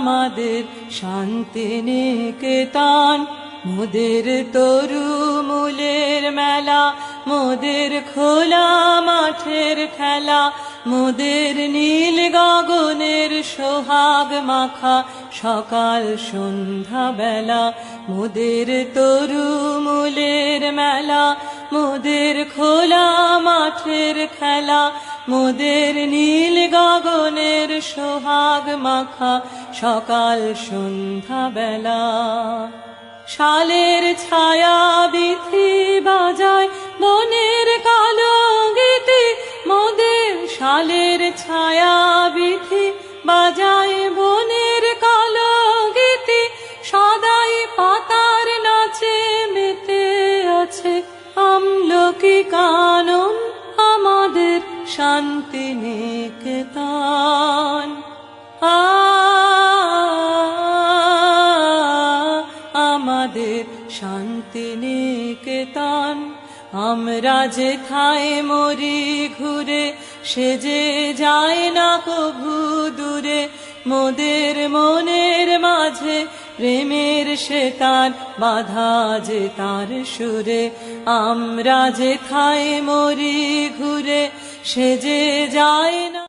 আমাদের শান্তিনিকেতন। মোদের তরু মূলের মেলা, মোদের খোলা মাঠের খেলা, মোদের নীল গগনের সোহাগ মাখা সকাল সন্ধ্যা বেলা। মোদের তরু মূলের মেলা, মোদের খোলা মাঠের খেলা, মোদের নীল গগনের সোহাগ মাখা সকাল সন্ধ্যা বেলা। শালের ছায়া বিথি বাজায় বনের কালো গীতি, মোদের শালের ছায়া বিথি বাজায় বনের কালো গীতি। সদাই পাতার নাচে মেতে আছে আমলকি কানন, আমাদের শান্তিনিকেতন। আমাদের শান্তিনিকেতন। আমরা যেথায় মরি ঘুরে, সে যে যায় না কভু দূরে। মোদের মনের মাঝে প্রেমের সে তার বাধা যে তার সুরে। আমরা যেথায় মরি ঘুরে, সে যে যায় না।